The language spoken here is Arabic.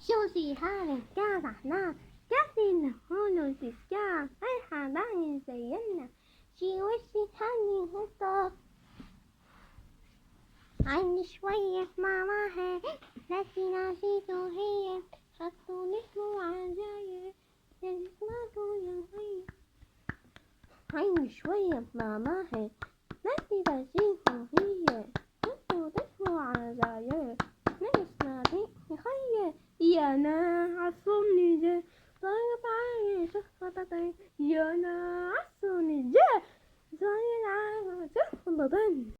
شوشي هاري كازحنا كاسين هونو سيسكا هاي حبايب زينا شي وشي هاني هطا عيني شوية ماما هي لكن عشيتو هي حطوا نسمو عجاية يسمعتو يا هي عيني شوية ماما هي لكن عشيتو هي حطوا نسمو عجاية نسمعتو هي يا ناس عصوني جا طيب عايش خططي يا ناس عصوني جا زي العالم شخص